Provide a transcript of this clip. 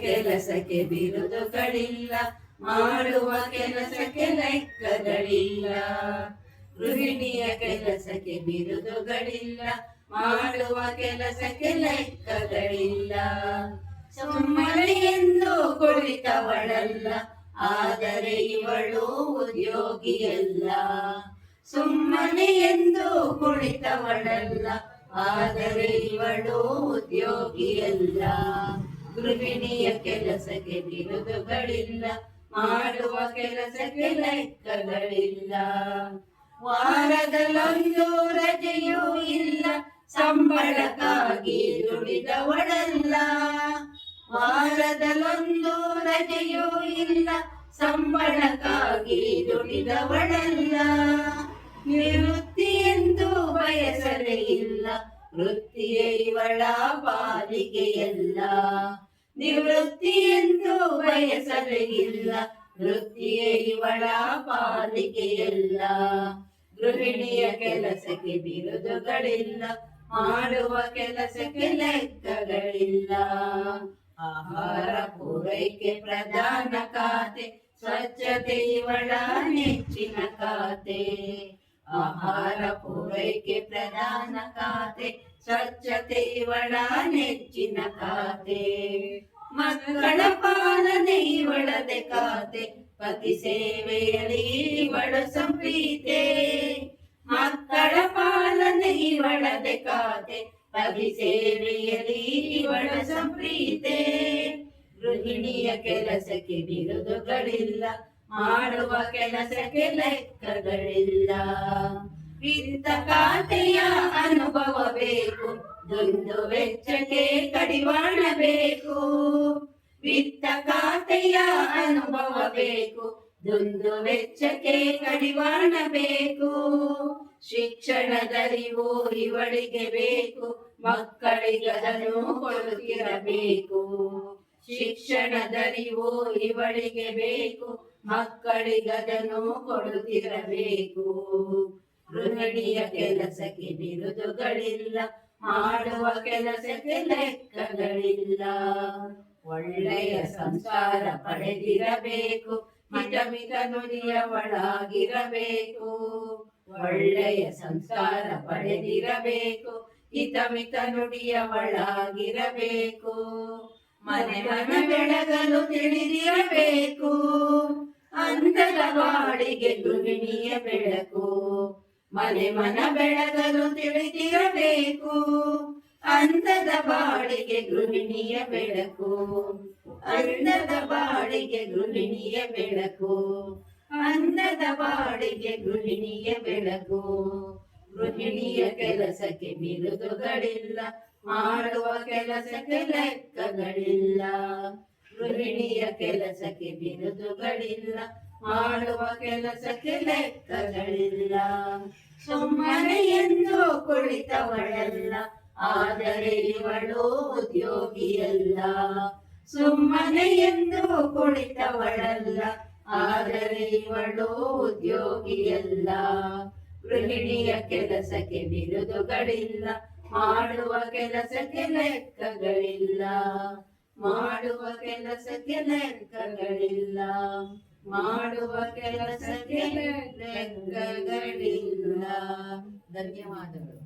ಕೆಲಸಕ್ಕೆ ಬಿರುದುಗಳಿಲ್ಲ, ಮಾಡುವ ಕೆಲಸಕ್ಕೆ ಲೆಕ್ಕಗಳಿಲ್ಲ. ಗೃಹಿಣಿಯ ಕೆಲಸಕ್ಕೆ ಬಿರುದುಗಳಿಲ್ಲ, ಮಾಡುವ ಕೆಲಸಕ್ಕೆ ಲೆಕ್ಕಗಳಿಲ್ಲ. ಸುಮ್ಮನೆ ಎಂದು ಕುಳಿತವಳಲ್ಲ, ಆದರೆ ಇವಳು ಉದ್ಯೋಗಿಯಲ್ಲ. ಸುಮ್ಮನೆ ಎಂದು ಕುಳಿತವಳಲ್ಲ, ಆದರೆ ಇವಳು ಉದ್ಯೋಗಿಯಲ್ಲ. ಗೃಹಿಣಿಯ ಕೆಲಸಕ್ಕೆ ಬಿರುದುಗಳಿಲ್ಲ, ಮಾಡುವ ಕೆಲಸಕ್ಕೆ ಲೆಕ್ಕಗಳಿಲ್ಲ. ವಾರದಲ್ಲೊಂದು ರಜೆಯೂ ಇಲ್ಲ, ಸಂಬಳಕ್ಕಾಗಿ ದುಡಿದವಳಲ್ಲ. ವಾರದಲ್ಲೊಂದು ರಜೆಯೂ ಇಲ್ಲ, ಸಂಬಳಕ್ಕಾಗಿ ದುಡಿದವಳಲ್ಲ. ನಿವೃತ್ತಿ ಎಂದು ಬಯಸಲೇ ಇಲ್ಲ, ವೃತ್ತಿಯೇ ಇವಳ ಪಾಲಿಗೆಯಲ್ಲ. ನಿವೃತ್ತಿ ಎಂದು ಬಯಸಲೇ ಇಲ್ಲ, ವೃತ್ತಿಯೇ ಇವಳ ಪಾಲಿಗೆಯಲ್ಲ. ಗೃಹಿಣಿಯ ಕೆಲಸಕ್ಕೆ ಬಿರುದುಗಳಿಲ್ಲ, ಮಾಡುವ ಕೆಲಸಕ್ಕೆ ಲೆಕ್ಕಗಳಿಲ್ಲ. ಆಹಾರ ಪೂರೈಕೆ ಪ್ರಧಾನ ಖಾತೆ, ಸ್ವಚ್ಛತೆ ಇವಳ ನೆಚ್ಚಿನ ಖಾತೆ. ಆಹಾರ ಪೂರೈಕೆ ಪ್ರಧಾನ ಖಾತೆ, ಸ್ವಚ್ಛತೆ ಇವಳ ನೆಚ್ಚಿನ ಖಾತೆ. ಮಕ್ಕಳ ಪಾಲನೆ ಇವಳದೆ ಖಾತೆ, ಪತಿ ಸೇವೆಯಲ್ಲಿ ಇವಳು ಸಂಪ್ರೀತೆ. ಮಕ್ಕಳ ಪಾಲನೆ ಇವಳದೆ ಖಾತೆ, ಪತಿ ಸೇವೆಯಲ್ಲಿ ಇವಳ ಸಂಪ್ರೀತೆ. ಗೃಹಿಣಿಯ ಕೆಲಸಕ್ಕೆ ಬಿರುದುಗಳಿಲ್ಲ, ಮಾಡುವ ಕೆಲಸಕ್ಕೆ ಲೆಕ್ಕಗಳಿಲ್ಲ. ವಿತ್ತ ಖಾತೆಯ ಅನುಭವ ಬೇಕು, ದುಂದು ವೆಚ್ಚಕ್ಕೆ ಕಡಿವಾಣ ಬೇಕು. ವಿತ್ತ ಖಾತೆಯ ಅನುಭವ ಬೇಕು, ದುಂದು ವೆಚ್ಚಕ್ಕೆ ಕಡಿವಾಣ ಬೇಕು. ಶಿಕ್ಷಣದರಿವು ಇವಳಿಗೆ ಬೇಕು, ಮಕ್ಕಳಿಗದನ್ನು ಕೊಡುತ್ತಿರಬೇಕು. ಶಿಕ್ಷಣದರಿವು ಇವಳಿಗೆ ಬೇಕು, ಮಕ್ಕಳಿಗದನ್ನು ಕೊಡುತ್ತಿರಬೇಕು. ಗೃಹಿಣಿಯ ಕೆಲಸಕ್ಕೆ ಬಿರುದುಗಳಿಲ್ಲ, ಮಾಡುವ ಕೆಲಸಕ್ಕೆ ಲೆಕ್ಕಗಳಿಲ್ಲ. ಒಳ್ಳೆಯ ಸಂಸ್ಕಾರ ಪಡೆದಿರಬೇಕು, ಮಿತ ನುಡಿಯವಳಾಗಿರಬೇಕು. ಒಳ್ಳೆಯ ಸಂಸ್ಕಾರ ಪಡೆದಿರಬೇಕು, ಹಿತಮಿತ ನುಡಿಯವಳಾಗಿರಬೇಕು. ಮನೆ ಮನ ಬೆಳಗಲು ತಿಳಿದಿರಬೇಕು, ಅಂದದ ಬಾಳಿಗೆ ಗೃಹಿಣಿಯ ಬೆಳಕು. ಮನೆ ಮನ ಬೆಳಗಲು ತಿಳಿದಿರಬೇಕು, ಅಂದದ ಬಾಳಿಗೆ ಗೃಹಿಣಿಯ ಬೆಳಕು. ಅಂದದ ಬಾಳಿಗೆ ಗೃಹಿಣಿಯ ಬೆಳಕು, ಅಂದದ ಬಾಳಿಗೆ ಗೃಹಿಣಿಯ ಬೆಳಕು. ಗೃಹಿಣಿಯ ಕೆಲಸಕ್ಕೆ ಬಿರುದುಗಳಿಲ್ಲ, ಮಾಡುವ ಕೆಲಸಕ್ಕೆ ಲೆಕ್ಕಗಳಿಲ್ಲ. ಗೃಹಿಣಿಯ ಕೆಲಸಕ್ಕೆ ಬಿರುದುಗಳಿಲ್ಲ, ಮಾಡುವ ಕೆಲಸಕ್ಕೆ ಲೆಕ್ಕಗಳಿಲ್ಲ. ಸುಮ್ಮನೆ ಎಂದು ಕುಳಿತವಳಲ್ಲ, ಆದರೆ ಇವಳು ಉದ್ಯೋಗಿಯಲ್ಲ. ಸುಮ್ಮನೆ ಎಂದು ಕುಳಿತವಳಲ್ಲ, ಆದರೆ ಇವಳು ಉದ್ಯೋಗಿಯಲ್ಲ. ಗೃಹಿಣಿಯ ಕೆಲಸಕ್ಕೆ ಬಿರುದುಗಳಿಲ್ಲ, ಮಾಡುವ ಕೆಲಸಕ್ಕೆ ಲೆಕ್ಕಗಳಿಲ್ಲ. ಮಾಡುವ ಕೆಲಸಕ್ಕೆ ಲೆಕ್ಕಗಳಿಲ್ಲ, ಮಾಡುವ ಕೆಲಸಕ್ಕೆ ಲೆಕ್ಕಗಳಿಲ್ಲ. ಧನ್ಯವಾದಗಳು.